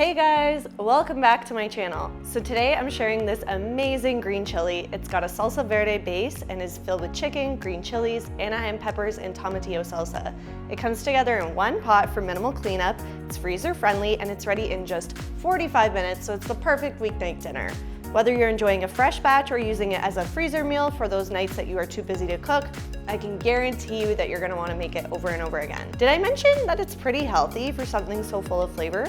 Hey guys, welcome back to my channel. So today I'm sharing this amazing green chili. It's got a salsa verde base and is filled with chicken, green chilies, Anaheim peppers, and tomatillo salsa. It comes together in one pot for minimal cleanup, it's freezer friendly, and it's ready in just 45 minutes, so it's the perfect weeknight dinner. Whether you're enjoying a fresh batch or using it as a freezer meal for those nights that you are too busy to cook, I can guarantee you that you're gonna wanna make it over and over again. Did I mention that it's pretty healthy for something so full of flavor?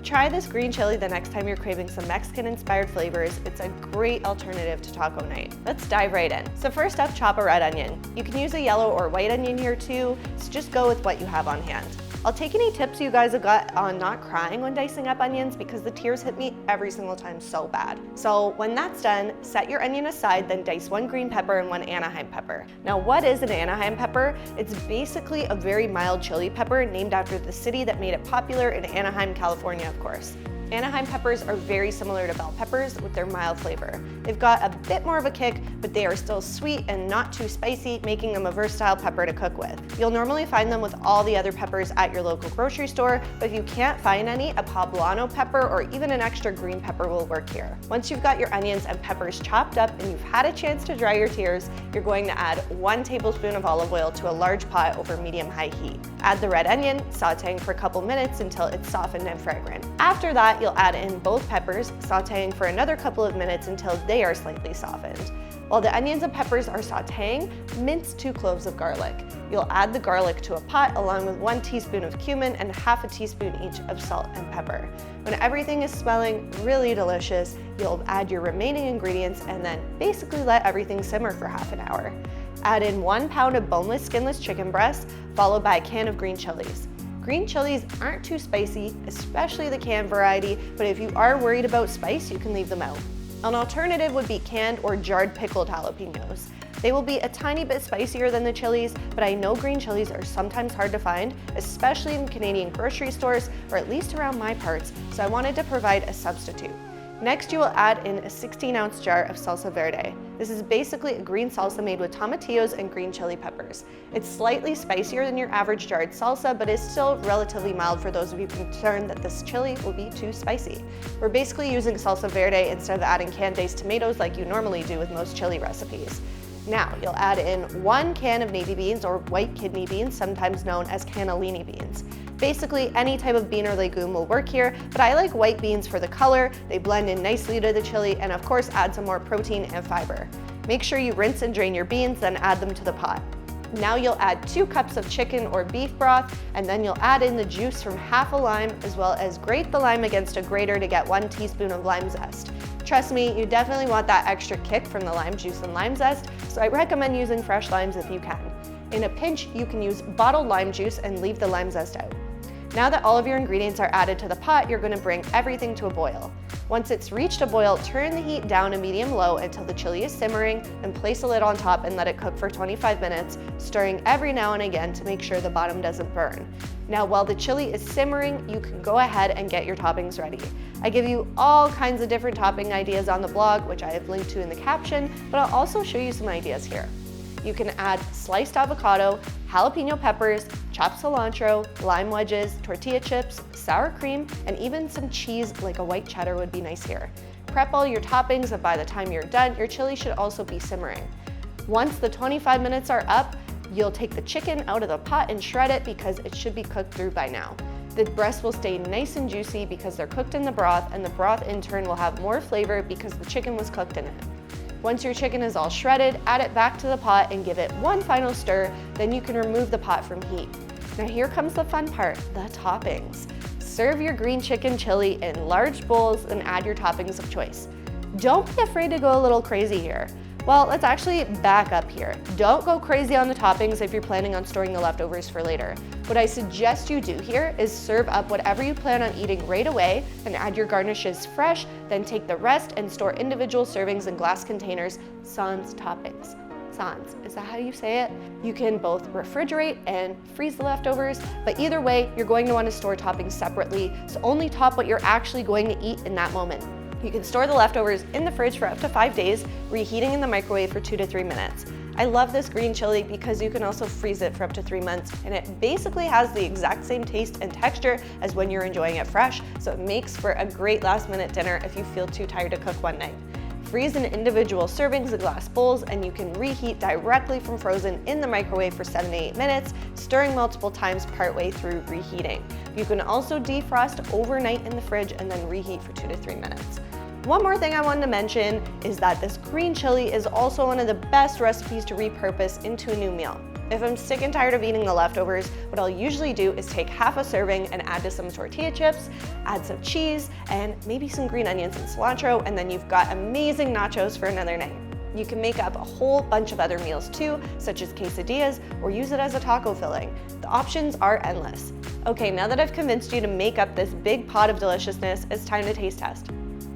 Try this green chili the next time you're craving some Mexican-inspired flavors. It's a great alternative to taco night. Let's dive right in. So first up, chop a red onion. You can use a yellow or white onion here too, so just go with what you have on hand. I'll take any tips you guys have got on not crying when dicing up onions because the tears hit me every single time so bad. So when that's done, set your onion aside, then dice one green pepper and one Anaheim pepper. Now what is an Anaheim pepper? It's basically a very mild chili pepper named after the city that made it popular in Anaheim, California, of course. Anaheim peppers are very similar to bell peppers with their mild flavor. They've got a bit more of a kick, but they are still sweet and not too spicy, making them a versatile pepper to cook with. You'll normally find them with all the other peppers at your local grocery store, but if you can't find any, a poblano pepper or even an extra green pepper will work here. Once you've got your onions and peppers chopped up and you've had a chance to dry your tears, you're going to add 1 tablespoon of olive oil to a large pot over medium-high heat. Add the red onion, sauteing for a couple minutes until it's softened and fragrant. After that, you'll add in both peppers, sauteing for another couple of minutes until they are slightly softened. While the onions and peppers are sauteing, mince 2 cloves of garlic. You'll add the garlic to a pot along with 1 teaspoon of cumin and ½ a teaspoon each of salt and pepper. When everything is smelling really delicious, you'll add your remaining ingredients and then basically let everything simmer for ½ an hour. Add in 1 pound of boneless, skinless chicken breast, followed by a can of green chilies. Green chilies aren't too spicy, especially the canned variety, but if you are worried about spice, you can leave them out. An alternative would be canned or jarred pickled jalapenos. They will be a tiny bit spicier than the chilies, but I know green chilies are sometimes hard to find, especially in Canadian grocery stores, or at least around my parts, so I wanted to provide a substitute. Next, you will add in a 16-ounce jar of salsa verde. This is basically a green salsa made with tomatillos and green chili peppers. It's slightly spicier than your average jarred salsa, but is still relatively mild for those of you concerned that this chili will be too spicy. We're basically using salsa verde instead of adding canned diced tomatoes like you normally do with most chili recipes. Now, you'll add in 1 can of navy beans or white kidney beans, sometimes known as cannellini beans. Basically, any type of bean or legume will work here, but I like white beans for the color, they blend in nicely to the chili, and of course add some more protein and fiber. Make sure you rinse and drain your beans, then add them to the pot. Now you'll add 2 cups of chicken or beef broth, and then you'll add in the juice from ½ a lime, as well as grate the lime against a grater to get 1 teaspoon of lime zest. Trust me, you definitely want that extra kick from the lime juice and lime zest, so I recommend using fresh limes if you can. In a pinch, you can use bottled lime juice and leave the lime zest out. Now that all of your ingredients are added to the pot, you're going to bring everything to a boil. Once it's reached a boil, turn the heat down to medium-low until the chili is simmering, and place a lid on top and let it cook for 25 minutes, stirring every now and again to make sure the bottom doesn't burn. Now, while the chili is simmering, you can go ahead and get your toppings ready. I give you all kinds of different topping ideas on the blog, which I have linked to in the caption, but I'll also show you some ideas here. You can add sliced avocado, jalapeno peppers, chopped cilantro, lime wedges, tortilla chips, sour cream, and even some cheese like a white cheddar would be nice here. Prep all your toppings, and by the time you're done, your chili should also be simmering. Once the 25 minutes are up, you'll take the chicken out of the pot and shred it because it should be cooked through by now. The breasts will stay nice and juicy because they're cooked in the broth, and the broth in turn will have more flavor because the chicken was cooked in it. Once your chicken is all shredded, add it back to the pot and give it 1 final stir, then you can remove the pot from heat. Now here comes the fun part, the toppings. Serve your green chicken chili in large bowls and add your toppings of choice. Don't be afraid to go a little crazy here. Well, let's actually back up here. Don't go crazy on the toppings if you're planning on storing the leftovers for later. What I suggest you do here is serve up whatever you plan on eating right away and add your garnishes fresh, then take the rest and store individual servings in glass containers, sans toppings. Sans, is that how you say it? You can both refrigerate and freeze the leftovers, but either way, you're going to want to store toppings separately, so only top what you're actually going to eat in that moment. You can store the leftovers in the fridge for up to 5 days, reheating in the microwave for 2 to 3 minutes. I love this green chili because you can also freeze it for up to 3 months, and it basically has the exact same taste and texture as when you're enjoying it fresh, so it makes for a great last-minute dinner if you feel too tired to cook one night. Freeze in individual servings in glass bowls, and you can reheat directly from frozen in the microwave for 7 to 8 minutes, stirring multiple times partway through reheating. You can also defrost overnight in the fridge and then reheat for 2 to 3 minutes. One more thing I wanted to mention is that this green chili is also one of the best recipes to repurpose into a new meal. If I'm sick and tired of eating the leftovers, what I'll usually do is take half a serving and add to some tortilla chips, add some cheese, and maybe some green onions and cilantro, and then you've got amazing nachos for another night. You can make up a whole bunch of other meals too, such as quesadillas, or use it as a taco filling. The options are endless. Okay, now that I've convinced you to make up this big pot of deliciousness, it's time to taste test.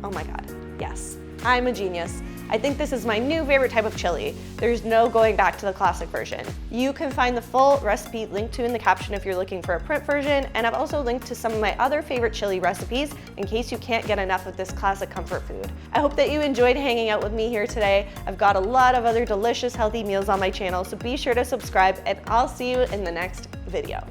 Oh my God, yes, I'm a genius. I think this is my new favorite type of chili. There's no going back to the classic version. You can find the full recipe linked to in the caption if you're looking for a print version, and I've also linked to some of my other favorite chili recipes in case you can't get enough of this classic comfort food. I hope that you enjoyed hanging out with me here today. I've got a lot of other delicious, healthy meals on my channel, so be sure to subscribe, and I'll see you in the next video.